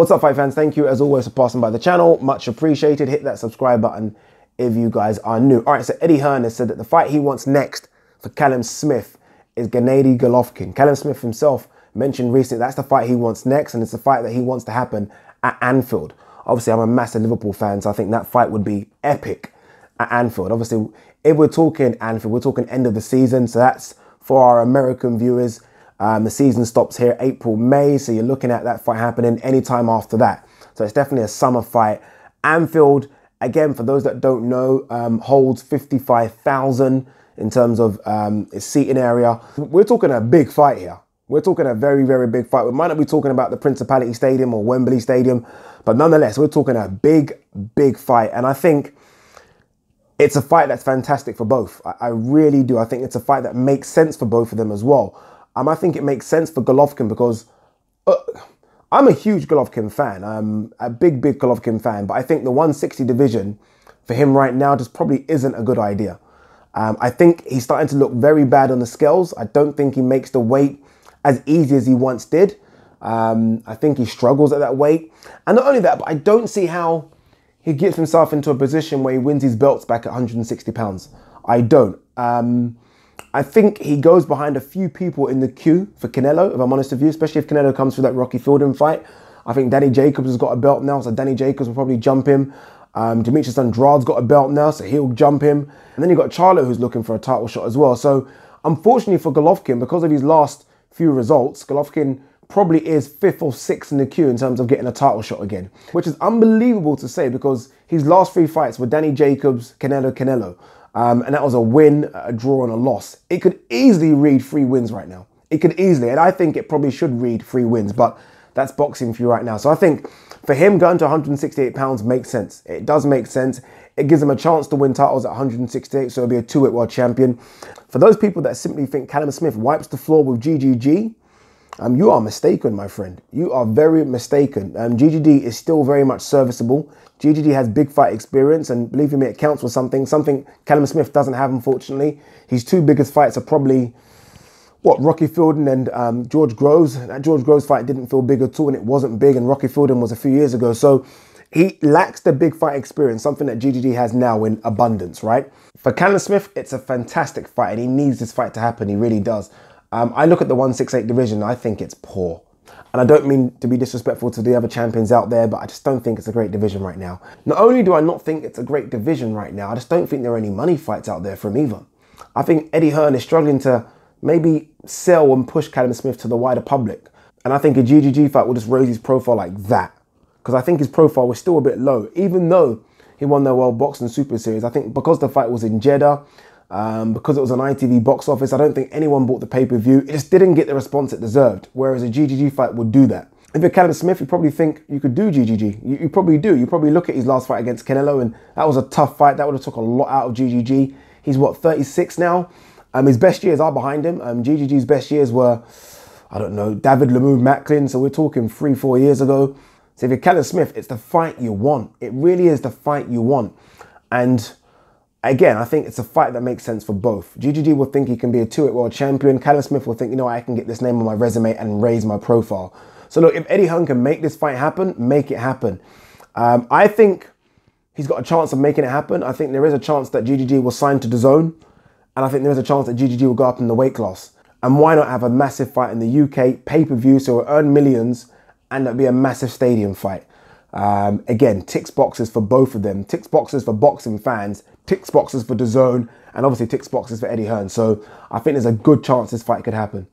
What's up, fight fans? Thank you as always for passing by the channel. Much appreciated. Hit that subscribe button if you guys are new. All right, so Eddie Hearn has said that the fight he wants next for Callum Smith is GENNADY GOLOVKIN. Callum Smith himself mentioned recently that's the fight he wants next, and it's the fight that he wants to happen at Anfield. Obviously, I'm a massive Liverpool fan, so I think that fight would be epic at Anfield. Obviously, if we're talking Anfield, we're talking end of the season, so that's for our American viewers. The season stops here April, May, so you're looking at that fight happening anytime after that. So it's definitely a summer fight. Anfield, again, for those that don't know, holds 55,000 in terms of its seating area. We're talking a big fight here. We're talking a very, very big fight. We might not be talking about the Principality Stadium or Wembley Stadium, but nonetheless, we're talking a big, big fight. And I think it's a fight that's fantastic for both. I really do. I think it's a fight that makes sense for both of them as well. I think it makes sense for Golovkin because I'm a huge Golovkin fan. I'm a big Golovkin fan, but I think the 160 division for him right now just probably isn't a good idea. I think he's starting to look very bad on the scales. I don't think he makes the weight as easy as he once did. I think he struggles at that weight. And not only that, but I don't see how he gets himself into a position where he wins his belts back at 160 pounds. I don't. I think he goes behind a few people in the queue for Canelo, if I'm honest with you, especially if Canelo comes through that Rocky Fielding fight. I think Danny Jacobs has got a belt now, so Danny Jacobs will probably jump him. Demetrius Andrade's got a belt now, so he'll jump him. And then you've got Charlo, who's looking for a title shot as well. So unfortunately for Golovkin, because of his last few results, Golovkin probably is 5th or 6th in the queue in terms of getting a title shot again, which is unbelievable to say because his last 3 fights were Danny Jacobs, Canelo. And that was a win, a draw and a loss. It could easily read 3 wins right now. It could easily, and I think it probably should read 3 wins, but that's boxing for you right now. So I think for him going to 168 pounds makes sense. It does make sense. It gives him a chance to win titles at 168, so he'll be a 2-weight world champion. For those people that simply think Callum Smith wipes the floor with GGG, you are mistaken, my friend. You are very mistaken. GGD is still very much serviceable. GGD has big fight experience, and believe me, it counts for something Callum Smith doesn't have, unfortunately. His 2 biggest fights are probably, Rocky Fielding and George Groves. That George Groves fight didn't feel big at all, and it wasn't big, and Rocky Fielding was a few years ago. So he lacks the big fight experience, something that GGD has now in abundance, right? For Callum Smith, it's a fantastic fight, and he needs this fight to happen. He really does. I look at the 168 division, I think it's poor. And I don't mean to be disrespectful to the other champions out there, but I just don't think it's a great division right now. Not only do I not think it's a great division right now, I just don't think there are any money fights out there for him either. I think Eddie Hearn is struggling to maybe sell and push Callum Smith to the wider public. And I think a GGG fight will just raise his profile like that. Because I think his profile was still a bit low, even though he won the World Boxing Super Series. I think because the fight was in Jeddah, because it was on ITV box office, I don't think anyone bought the pay-per-view. It just didn't get the response it deserved, whereas a GGG fight would do that. If you're Callum Smith, you probably think you could do GGG. You probably do. You probably look at his last fight against Canelo, and that was a tough fight. That would have took a lot out of GGG. He's, 36 now? His best years are behind him. GGG's best years were, I don't know, David Lemieux Macklin, so we're talking 3-4 years ago. So if you're Callum Smith, it's the fight you want. It really is the fight you want. And again, I think it's a fight that makes sense for both. GGG will think he can be a 2-weight world champion. Callum Smith will think, you know, I can get this name on my resume and raise my profile. So look, if Eddie Hearn can make this fight happen, make it happen. I think he's got a chance of making it happen. I think there is a chance that GGG will sign to DAZN. And I think there is a chance that GGG will go up in the weight class. And why not have a massive fight in the UK, pay-per-view, so we'll earn millions, and that'll be a massive stadium fight. Again, ticks boxes for both of them. Ticks boxes for boxing fans, ticks boxes for DAZN, and obviously ticks boxes for Eddie Hearn. So I think there's a good chance this fight could happen.